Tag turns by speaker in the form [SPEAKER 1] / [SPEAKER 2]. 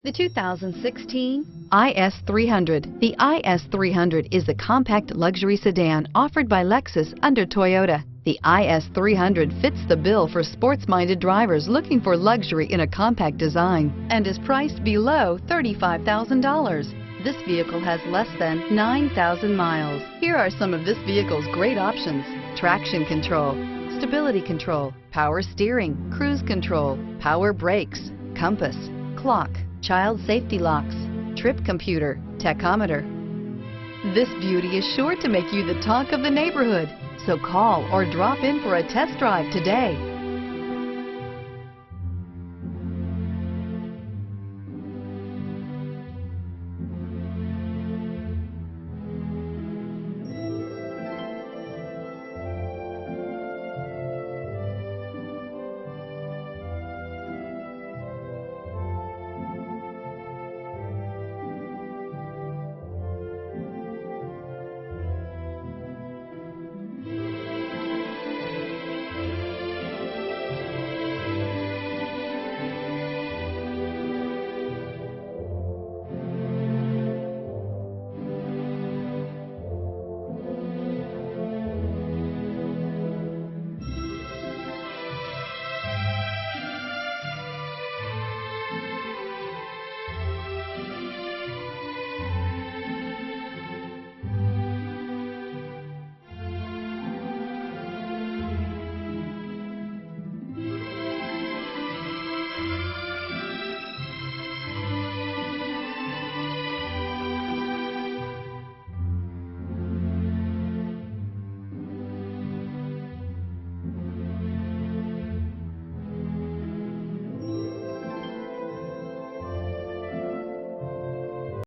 [SPEAKER 1] The 2016 IS300. The IS300 is the compact luxury sedan offered by Lexus under Toyota. The IS300 fits the bill for sports-minded drivers looking for luxury in a compact design and is priced below $35,000. This vehicle has less than 9,000 miles. Here are some of this vehicle's great options: traction control, stability control, power steering, cruise control, power brakes, compass, clock, child safety locks, trip computer, tachometer. This beauty is sure to make you the talk of the neighborhood, so call or drop in for a test drive today.